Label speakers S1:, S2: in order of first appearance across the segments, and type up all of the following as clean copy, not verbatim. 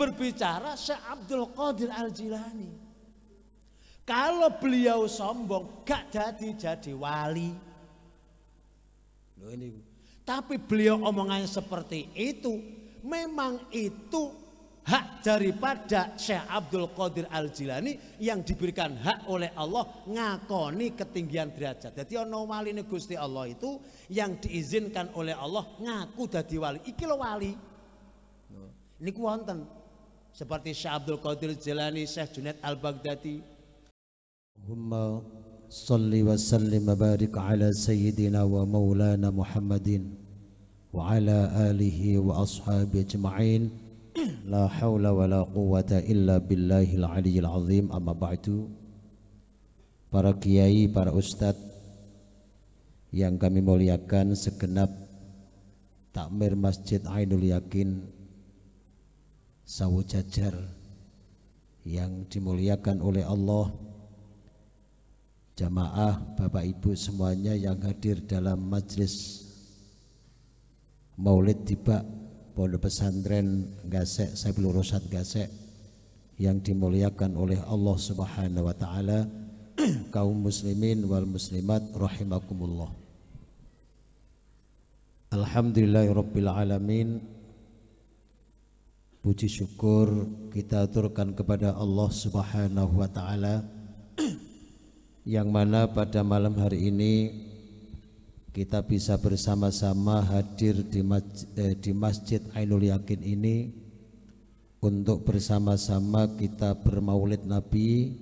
S1: berbicara Syekh Abdul Qadir Al-Jilani. Kalau beliau sombong gak jadi wali. Loh ini. Tapi beliau omongannya seperti itu, memang itu hak daripada Syekh Abdul Qadir Al-Jilani yang diberikan hak oleh Allah ngakoni ketinggian derajat. Jadi ono waline Gusti Allah itu yang diizinkan oleh Allah ngaku dadi wali. Iki lho wali. Ini wonten seperti Syekh Abdul Qadir Al-Jilani, Syekh Junaid Al-Baghdadi.
S2: Allahumma salli wa sallim wa barik ala sayyidina wa maulana Muhammadin wa ala alihi wa ashabihi ajma'in. La haula wa la quwata illa billahil aliyyil azim. Amma ba'du. Para kiai, para ustadz yang kami muliakan, segenap takmir Masjid Ainul Yakin Sawu Jajar yang dimuliakan oleh Allah, jamaah Bapak Ibu semuanya yang hadir dalam majlis Maulid Tiba Pondok Pesantren Gasek Sabilur Rasyad Gasek yang dimuliakan oleh Allah Subhanahu wa taala, kaum muslimin wal muslimat rahimakumullah. Alhamdulillahirabbil alamin. Puji syukur kita aturkan kepada Allah Subhanahu wa taala yang mana pada malam hari ini kita bisa bersama-sama hadir di Masjid Ainul Yakin ini untuk bersama-sama kita bermaulid Nabi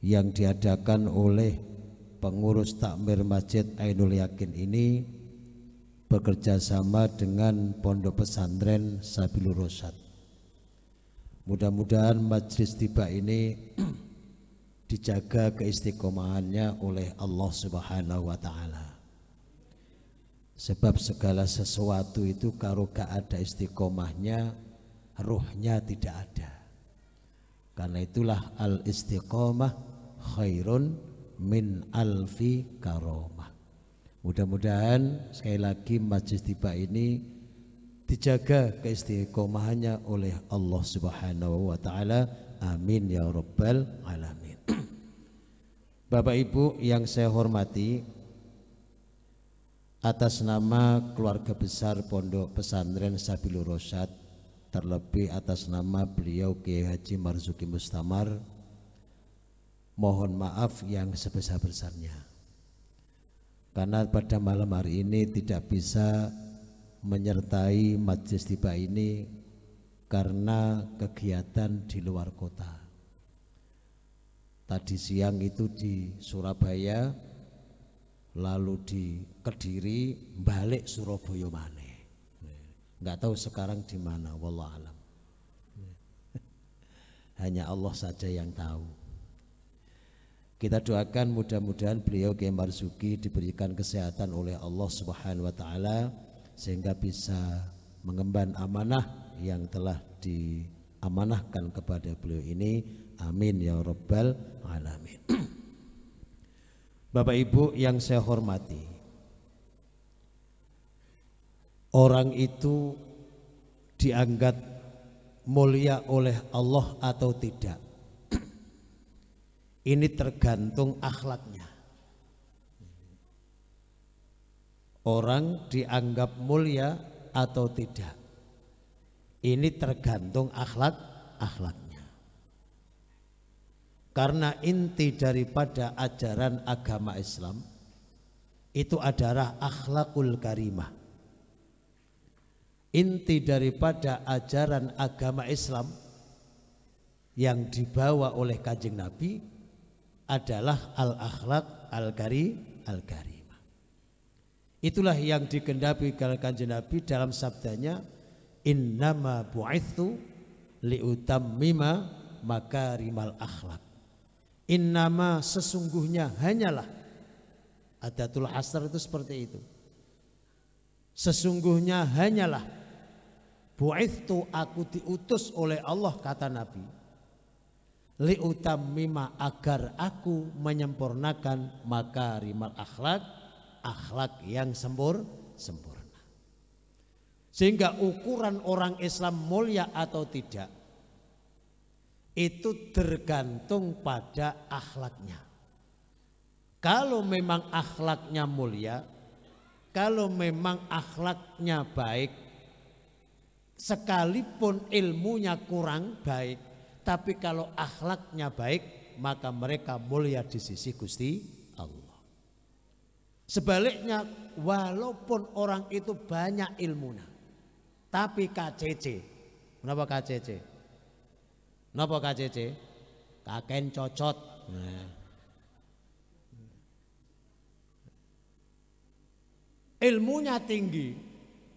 S2: yang diadakan oleh pengurus takmir Masjid Ainul Yakin ini bekerja sama dengan Pondok Pesantren Sabilur Rasyad. Mudah-mudahan majlis tiba ini dijaga keistiqomahannya oleh Allah Subhanahu wa taala. Sebab segala sesuatu itu kalau gak ada istiqomahnya, ruhnya tidak ada. Karena itulah al istiqomah khairun min alfi karomah. Mudah-mudahan sekali lagi majlis tiba ini dijaga keistiqomahannya oleh Allah Subhanahu wa taala. Amin ya rabbal alamin. Bapak Ibu yang saya hormati, atas nama keluarga besar Pondok Pesantren Sabilur Rasyad, terlebih atas nama beliau Kiai Haji Marzuki Mustamar, mohon maaf yang sebesar-besarnya karena pada malam hari ini tidak bisa menyertai majlis tiba ini karena kegiatan di luar kota. Tadi siang itu di Surabaya, lalu di Kediri, balik Surabaya maneh. Nggak tahu sekarang di mana, wallahu alam. Hanya Allah saja yang tahu. Kita doakan mudah-mudahan beliau Kiai Marzuki diberikan kesehatan oleh Allah Subhanahu wa taala sehingga bisa mengemban amanah yang telah diamanahkan kepada beliau ini. Amin ya rabbal alamin. Bapak Ibu yang saya hormati, orang itu dianggap mulia oleh Allah atau tidak, ini tergantung akhlaknya. Orang dianggap mulia atau tidak, ini tergantung akhlaknya. Karena inti daripada ajaran agama Islam itu adalah akhlakul karimah. Inti daripada ajaran agama Islam yang dibawa oleh Kanjeng Nabi adalah al-akhlak al-karimah. Itulah yang dikehendaki oleh Kanjeng Nabi dalam sabdanya, innama bu'itsu liutammima makarimal akhlak. Innama sesungguhnya hanyalah, adatul hasr itu seperti itu. Sesungguhnya hanyalah, bu'itsu aku diutus oleh Allah kata Nabi, liutammima agar aku menyempurnakan makarimal akhlak, akhlak yang sempurna.
S1: Sehingga ukuran orang Islam mulia atau tidak itu tergantung pada akhlaknya. Kalau memang akhlaknya mulia, kalau memang akhlaknya baik, sekalipun ilmunya kurang baik, tapi kalau akhlaknya baik, maka mereka mulia di sisi Gusti Allah. Sebaliknya, walaupun orang itu banyak ilmunya, tapi KCC. Kenapa KCC? Kenapa KCC? Kaken cocot. Nah. Ilmunya tinggi,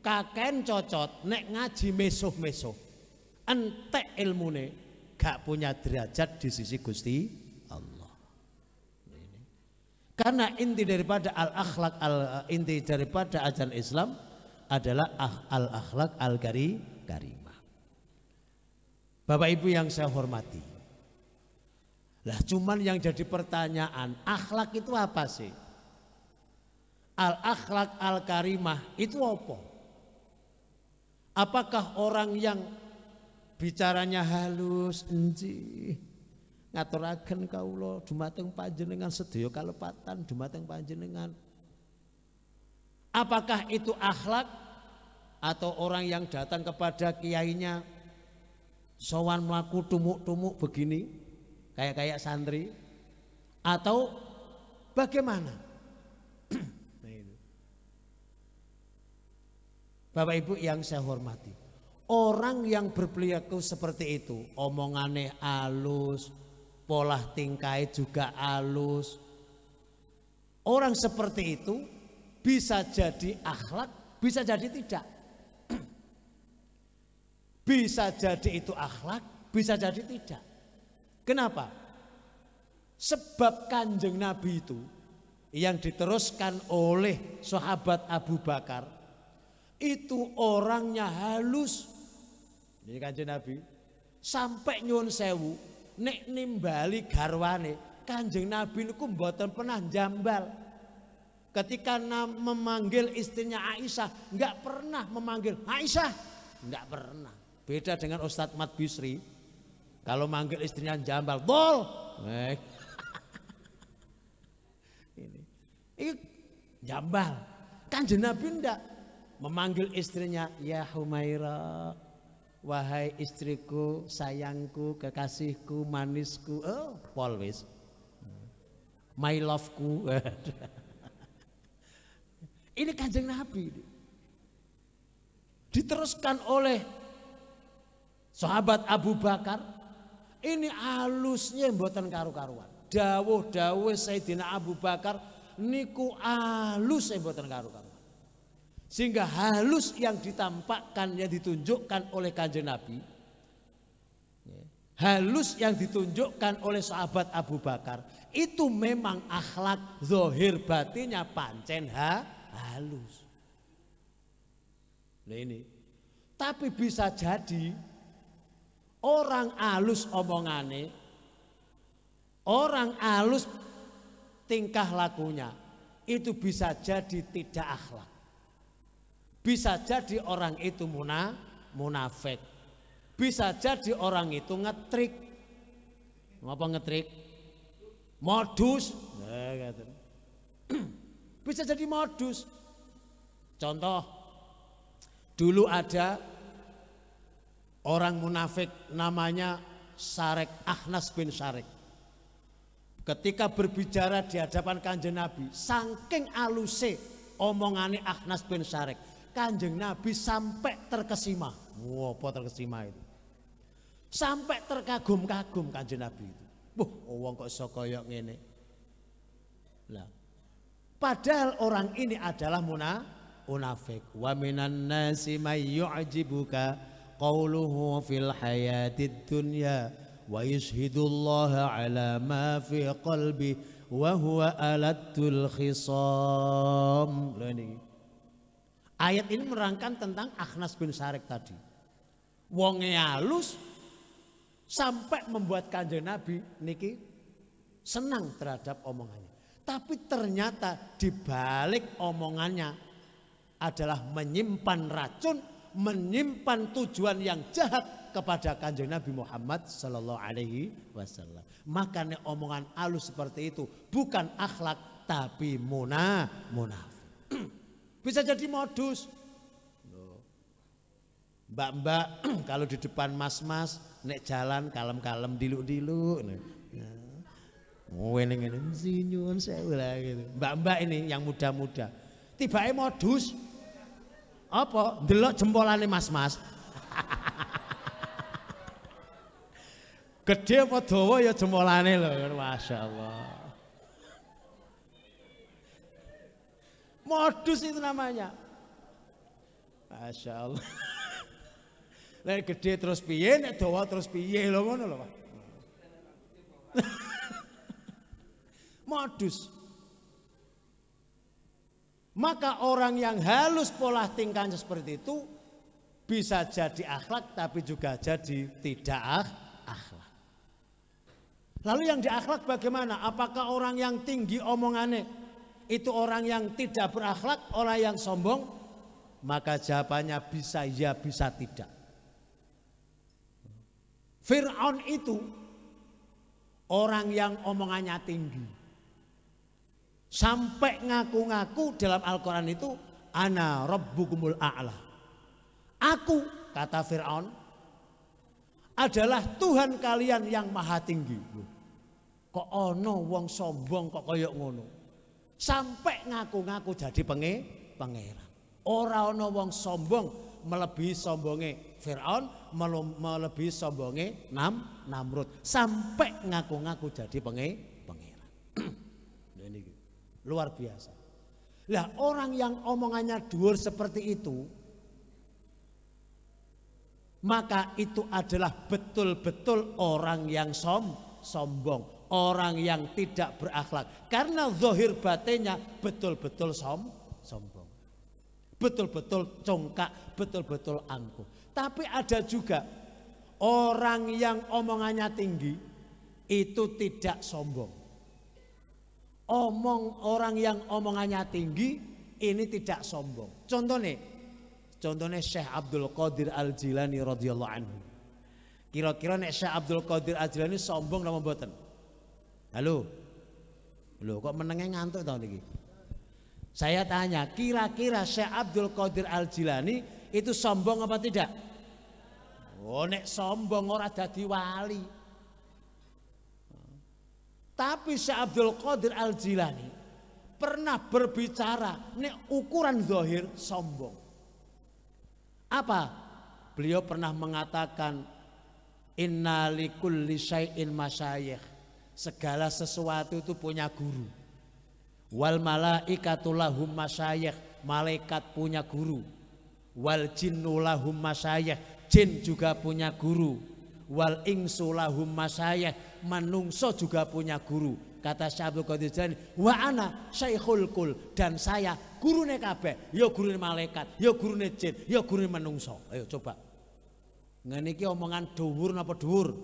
S1: kaken cocot, nek ngaji mesuh-mesuh, entek ilmune, gak punya derajat di sisi Gusti Allah. Karena inti daripada al-akhlak, inti daripada ajaran Islam adalah al-akhlak al-karimah. Bapak Ibu yang saya hormati, lah cuman yang jadi pertanyaan, akhlak itu apa sih? Al-akhlak al-karimah itu apa? Apakah orang yang bicaranya halus, enci, ngaturaken kawula dumateng panjenengan sedaya kalepatan dumateng panjenengan? Apakah itu akhlak? Atau orang yang datang kepada kiainya sowan melaku tumuk-tumuk begini kayak santri, atau bagaimana? Bapak Ibu yang saya hormati, orang yang berperilaku seperti itu, omongannya halus, pola tingkahnya juga halus, orang seperti itu bisa jadi akhlak, bisa jadi tidak. Bisa jadi itu akhlak, bisa jadi tidak. Kenapa? Sebab Kanjeng Nabi itu yang diteruskan oleh sahabat Abu Bakar itu orangnya halus. Ini Kanjeng Nabi sampai nyuwun sewu nek nimbali garwane Kanjeng Nabi niku mboten pernah jambal. Ketika memanggil istrinya Aisyah, enggak pernah memanggil Aisyah, enggak pernah. Beda dengan Ustadz Mat Bisri, kalau manggil istrinya jambal, bol. Ini jambal. Kanjeng Nabi enggak memanggil istrinya, ya Humaira, wahai istriku, sayangku, kekasihku, manisku, always, my loveku. Ini Kanjeng Nabi. Diteruskan oleh sahabat Abu Bakar, ini halusnya mboten karu-karuan. Dawuh-dawuh Sayyidina Abu Bakar niku halus mboten karu-karuan. Sehingga halus yang ditampakkan, yang ditunjukkan oleh Kanjeng Nabi, halus yang ditunjukkan oleh sahabat Abu Bakar, itu memang akhlak zahir batinnya pancen halus. Nah ini, tapi bisa jadi orang halus omongane, orang halus tingkah lakunya, itu bisa jadi tidak akhlak. Bisa jadi orang itu munafik. Bisa jadi orang itu ngetrik. Apa ngetrik? Modus. Bisa jadi modus. Contoh, dulu ada orang munafik namanya Syarek, Akhnas bin Syarek. Ketika berbicara di hadapan Kanjeng Nabi, saking aluse omongane Akhnas bin Syarek, Kanjeng Nabi sampai terkesima. Apa terkesima itu? Sampai terkagum-kagum Kanjeng Nabi itu. Wong kok iso kaya ngene. Lah, padahal orang ini adalah munafik. Wa minan nasi may yu'jibuka qawluhu fil hayatid dunya wa yashhidullaha ala ma fi qalbi wa huwa aladul khisam. Ayat ini menerangkan tentang Akhnas bin Syarek tadi. Wonge halus sampai membuat Kanjeng Nabi niki senang terhadap omongannya. Tapi ternyata di balik omongannya adalah menyimpan racun menyimpan tujuan yang jahat kepada Kanjeng Nabi Muhammad sallallahu alaihi wasallam. Makanya omongan halus seperti itu bukan akhlak tapi munafik. Bisa jadi modus. Mbak-mbak kalau di depan mas-mas nek jalan kalem-kalem diluk-diluk. Ngene sinyun sewu lah gitu. Mbak-mbak ini yang muda-muda. Tibake modus. Apa? Ndelok jempolane mas-mas. Gede apa dawa ya jempolane lho, masyaallah. Modus itu namanya. Masyaallah. Nek gede terus piye, nek dawa terus piye lho ngono lho, Pak. Modus. Maka orang yang halus pola tingkahnya seperti itu bisa jadi akhlak tapi juga jadi tidak akhlak. Lalu yang di akhlak bagaimana? Apakah orang yang tinggi omongannya itu orang yang tidak berakhlak, orang yang sombong? Maka jawabannya bisa ya, bisa tidak. Fir'aun itu orang yang omongannya tinggi. Sampai ngaku-ngaku dalam Al-Quran itu ana rabbukumul a'la. Aku, kata Fir'aun, adalah Tuhan kalian yang maha tinggi. Kok ono wong sombong kok koyok ngono. Sampai ngaku-ngaku jadi pangeran. Ora ono wong sombong melebihi sombonge Fir'aun, melebihi sombonge Namrud. Sampai ngaku-ngaku jadi pangeran. Luar biasa. Lah orang yang omongannya dhuwur seperti itu, maka itu adalah betul-betul orang yang sombong, orang yang tidak berakhlak. Karena zahir batinnya betul-betul sombong, betul-betul congkak, betul-betul angkuh. Tapi ada juga orang yang omongannya tinggi itu tidak sombong. Orang yang omongannya tinggi ini tidak sombong. Contohnya Syekh Abdul Qadir Al-Jilani radhiyallahu anhu. Kira-kira nek Syekh Abdul Qadir Al-Jilani sombong napa mboten? Halo. Lho kok menenge ngantuk to niki? Saya tanya, kira-kira Syekh Abdul Qadir Al-Jilani itu sombong apa tidak? Oh nek sombong ora dadi wali. Tapi Syekh Abdul Qadir Al-Jilani pernah berbicara nek ukuran zahir sombong. Apa? Beliau pernah mengatakan inna likulli syai'in masyayikh. Segala sesuatu itu punya guru. Wal malaikatu lahum masyayikh. Malaikat punya guru. Wal jinnu lahum masyayikh. Jin juga punya guru. Wal ingsu lahum masyayikh. Manungso juga punya guru. Kata Syekh Abdul Qadir Jilani, wa ana syekhul kul, dan saya gurune kabeh, ya gurune malaikat, ya gurune jin, ya gurune manungso. Ayo coba. Ngene iki omongan dhuwur napa dhuwur?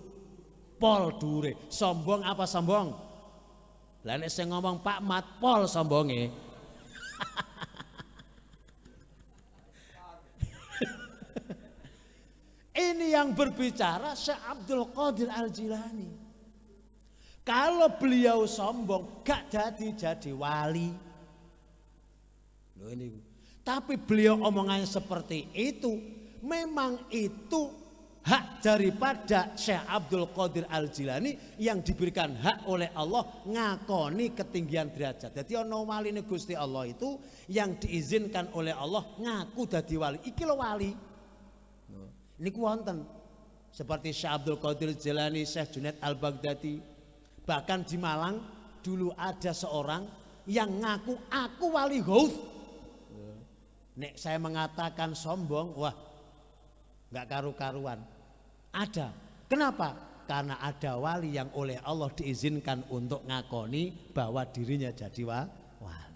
S1: Pol dhuwure. Sombong apa sombong? Lah nek sing ngomong Pak Mat pol sombonge. Ini yang berbicara Syekh Abdul Qadir Al-Jilani. Kalau beliau sombong gak jadi wali. Loh ini. Tapi beliau omongannya seperti itu, memang itu hak daripada Syekh Abdul Qadir Al-Jilani yang diberikan hak oleh Allah ngakoni ketinggian derajat. Jadi ono wali Gusti Allah itu yang diizinkan oleh Allah ngaku dadi wali. Iki lho wali. Niku wonten seperti Syekh Abdul Qadir Jilani, Syekh Junaid Al-Baghdadi. Bahkan di Malang dulu ada seorang yang ngaku aku wali ghaus. Nek saya mengatakan sombong, wah nggak karu-karuan. Ada. Kenapa? Karena ada wali yang oleh Allah diizinkan untuk ngakoni bahwa dirinya jadi wali.